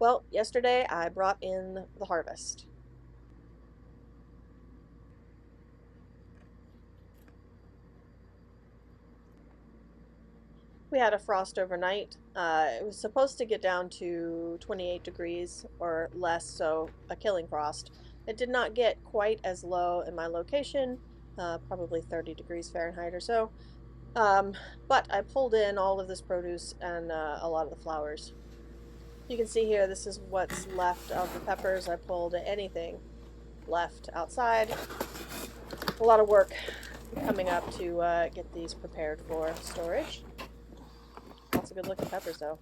Well, yesterday I brought in the harvest. We had a frost overnight. It was supposed to get down to 28 degrees or less, so a killing frost. It did not get quite as low in my location, probably 30 degrees Fahrenheit or so. Um, but I pulled in all of this produce and a lot of the flowers. You can see here, this is what's left of the peppers. I pulled anything left outside. A lot of work coming up to get these prepared for storage. Lots of good looking peppers though.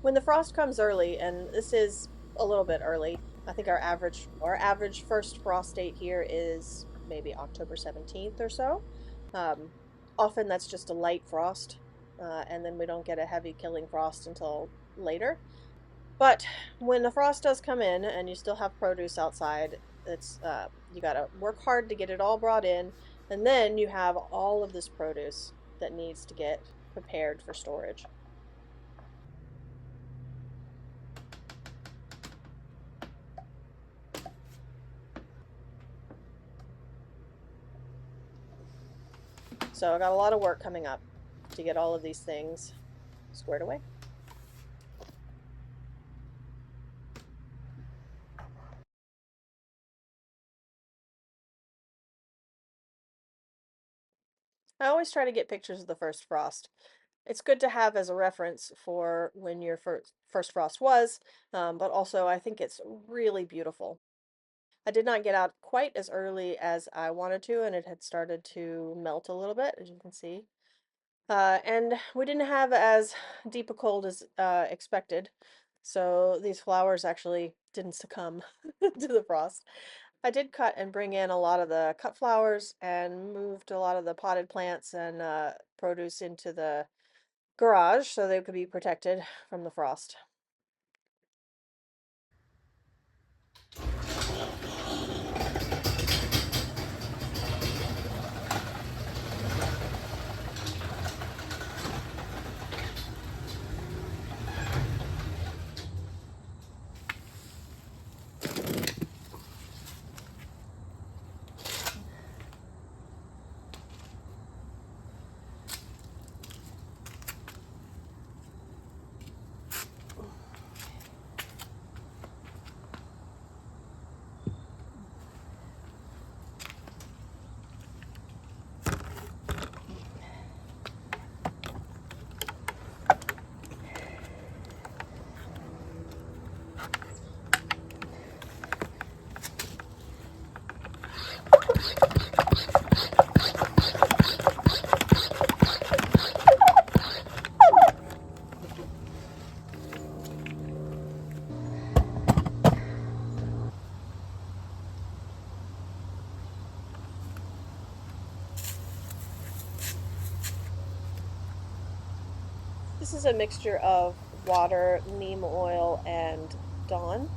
When the frost comes early, and this is a little bit early, I think our average first frost date here is maybe October 17th or so. Um, Often that's just a light frost, and then we don't get a heavy killing frost until later. But when the frost does come in and you still have produce outside, it's you gotta work hard to get it all brought in, and then you have all of this produce that needs to get prepared for storage. So I got a lot of work coming up to get all of these things squared away. I always try to get pictures of the first frost. It's good to have as a reference for when your first frost was, but also I think it's really beautiful. I did not get out quite as early as I wanted to, and it had started to melt a little bit, as you can see. And we didn't have as deep a cold as expected, so these flowers actually didn't succumb to the frost. I did cut and bring in a lot of the cut flowers and moved a lot of the potted plants and produce into the garage so they could be protected from the frost. This is a mixture of water, neem oil, and Dawn.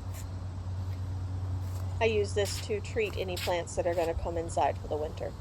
I use this to treat any plants that are going to come inside for the winter.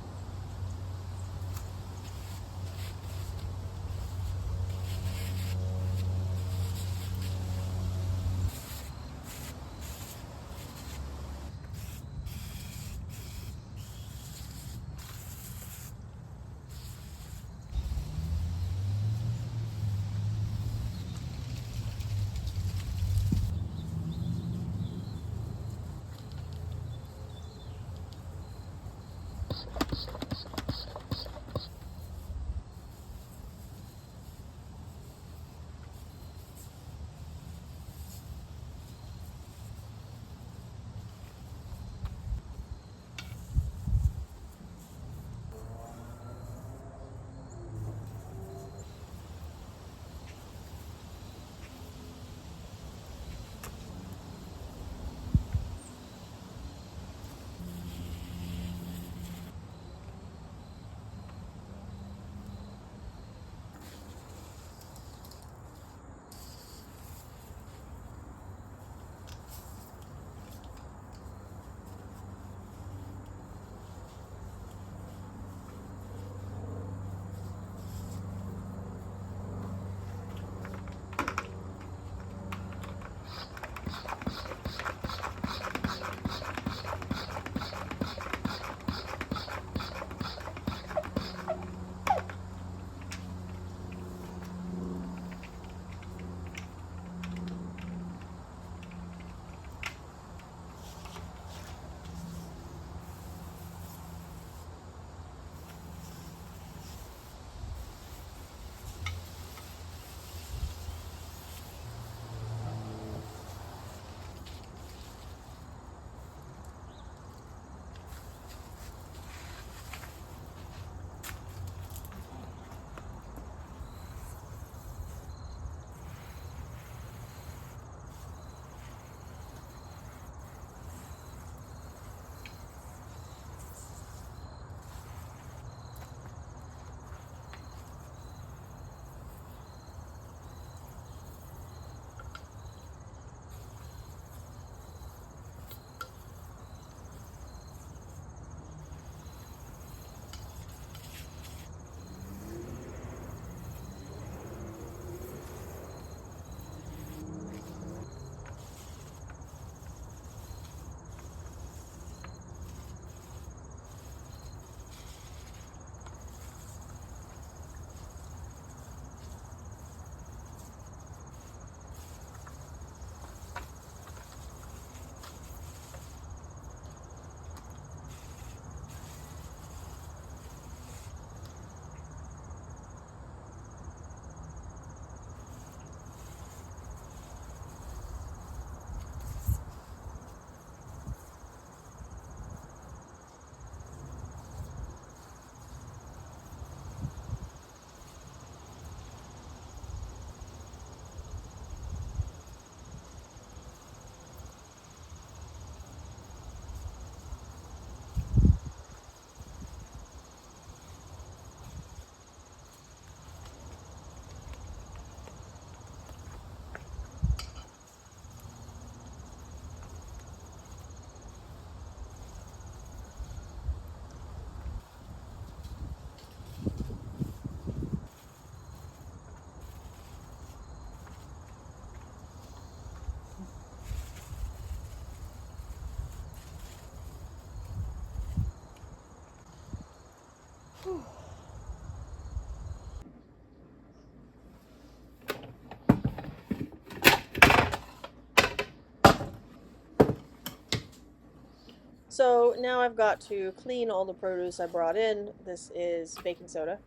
So now I've got to clean all the produce I brought in. This is baking soda.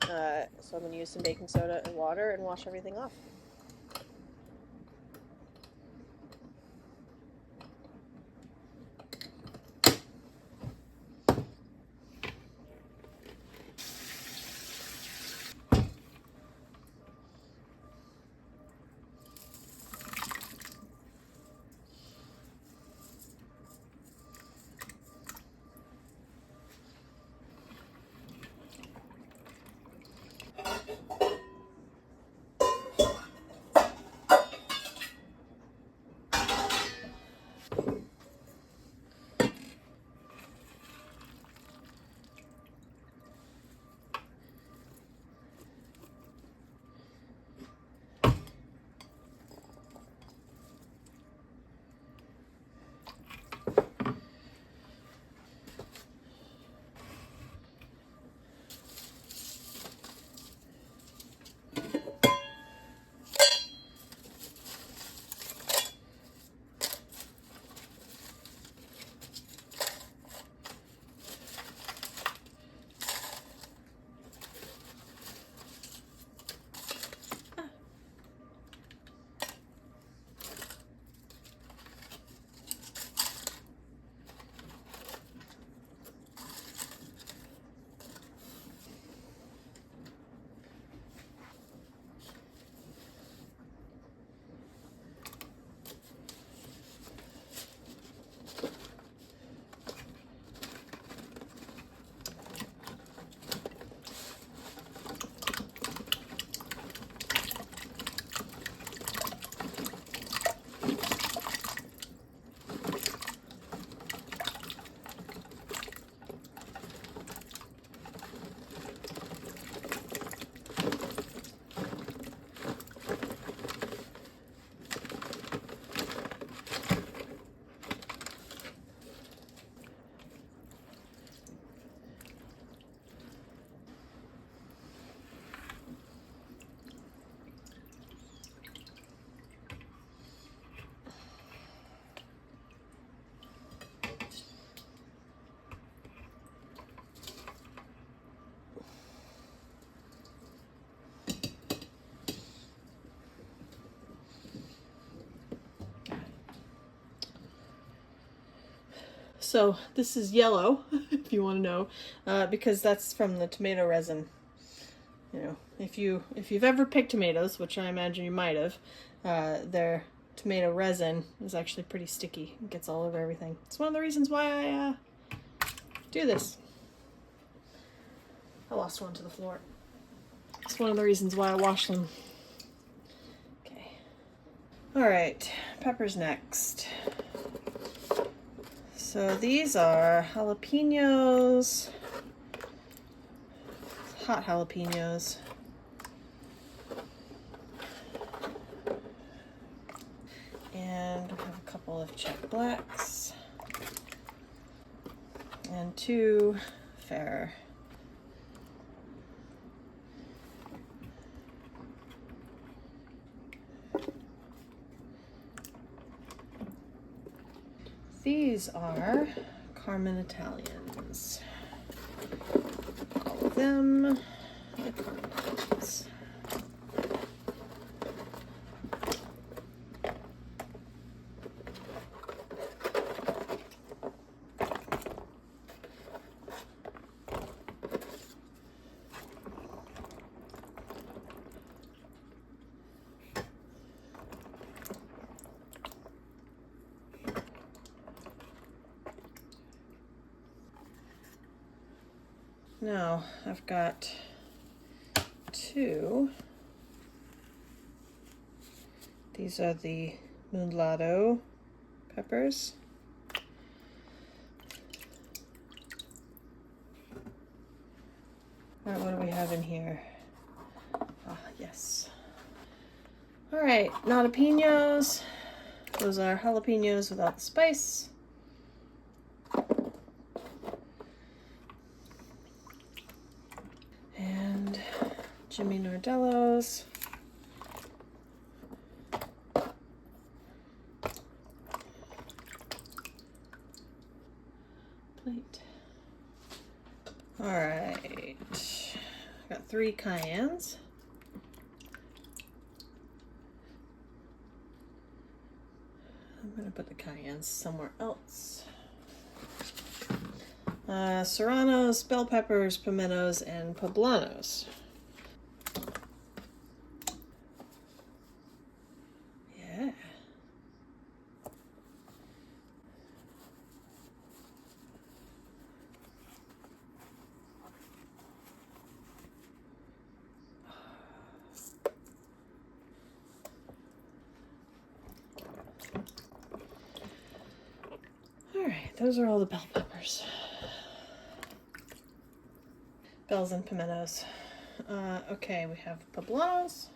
So I'm going to use some baking soda and water and wash everything off. So this is yellow, if you want to know, because that's from the tomato resin. You know, if you've ever picked tomatoes, which I imagine you might have, their tomato resin is actually pretty sticky. It gets all over everything. It's one of the reasons why I do this. I lost one to the floor. It's one of the reasons why I wash them. Okay. All right, peppers next. So these are jalapenos, hot jalapenos. And we have a couple of check blacks and 2 fair. These are Carmen Italians. All of them are Carmen Italians. Now I've got 2. These are the mulatto peppers. All right, what do we have in here? Ah, yes. All right, jalapenos. Those are jalapenos without the spice. Jimmy Nardello's. Plate. All right. Got 3 cayennes. I'm gonna put the cayennes somewhere else. Serranos, bell peppers, pimentos, and poblanos. Yeah. All right, those are all the bell peppers. Bells and pimentos. Okay, we have poblanos.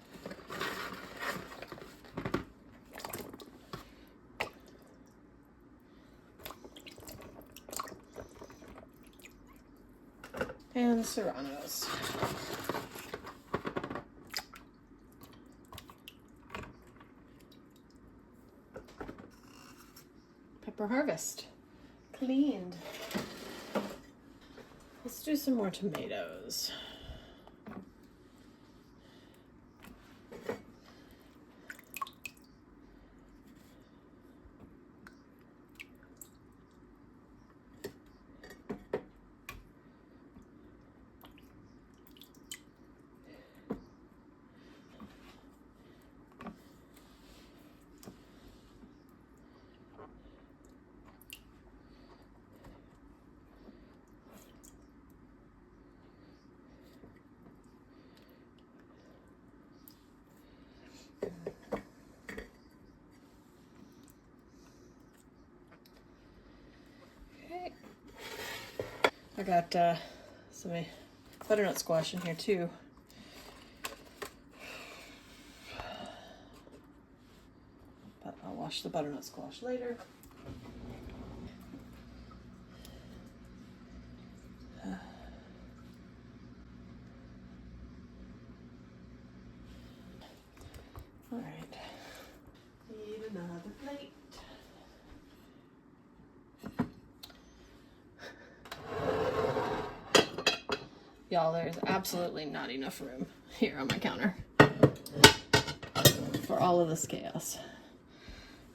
And serranos. Pepper harvest. Cleaned. Let's do some more tomatoes. Okay. I got some butternut squash in here too. But I'll wash the butternut squash later. All right. Need another plate. Y'all, there's absolutely not enough room here on my counter for all of this chaos.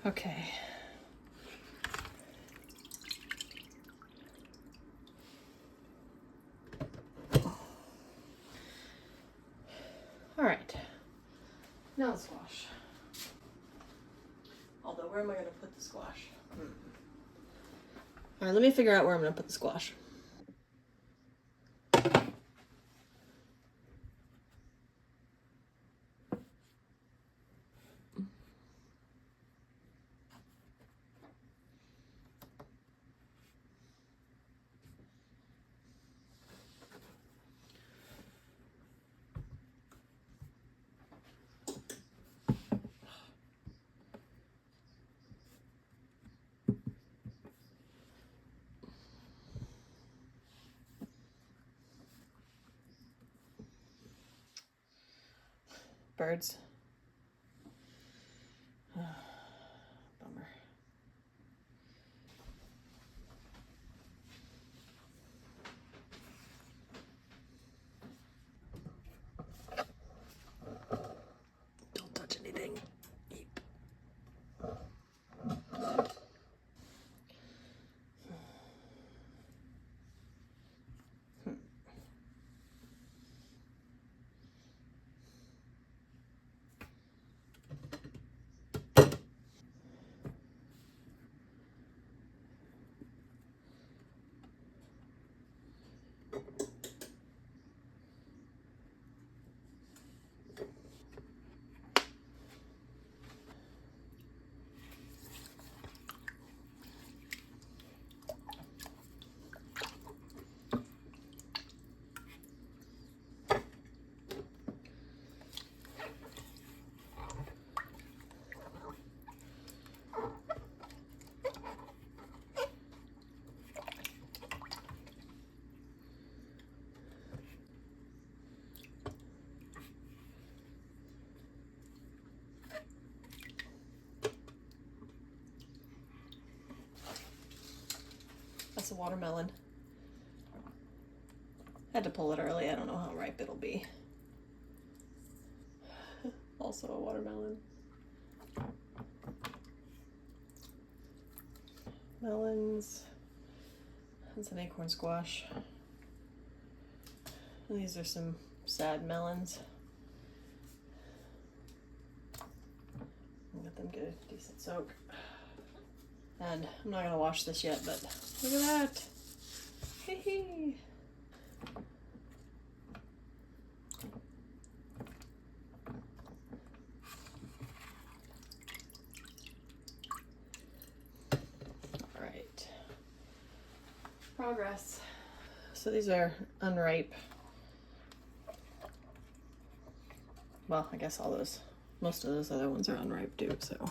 Okay. All right. Now the squash. Although, where am I going to put the squash? All right, let me figure out where I'm going to put the squash. Birds. Bummer. Don't touch anything. Eep. It's a watermelon. Had to pull it early. I don't know how ripe it'll be. Also a watermelon. Melons. That's an acorn squash. And these are some sad melons. Let them get a decent soak. And I'm not gonna wash this yet, but look at that. Hee hee. All right. Progress. So these are unripe. Well, I guess most of those other ones are unripe too, so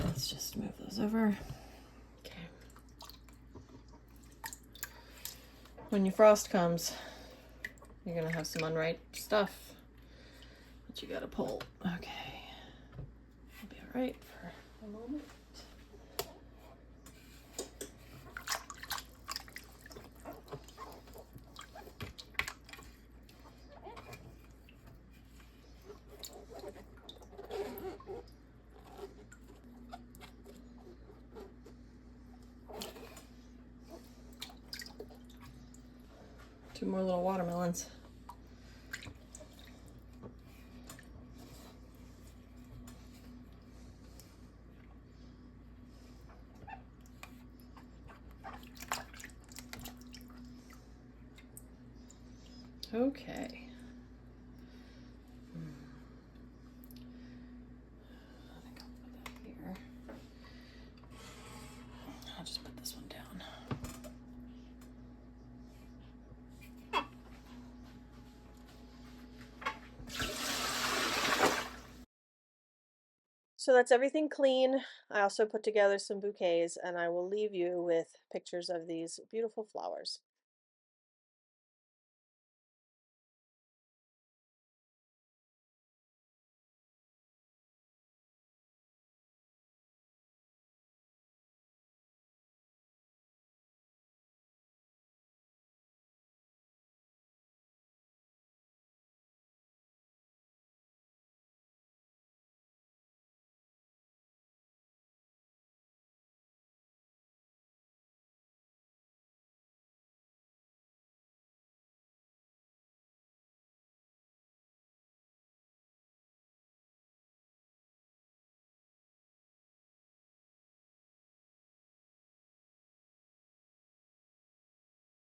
let's just move those over. Okay. When your frost comes, you're gonna have some unripe stuff that you gotta pull. Okay. I'll be all right for a moment. Two more little watermelons. Okay. I think I'll put that here. I'll just put this one down. So that's everything clean. I also put together some bouquets, and I will leave you with pictures of these beautiful flowers.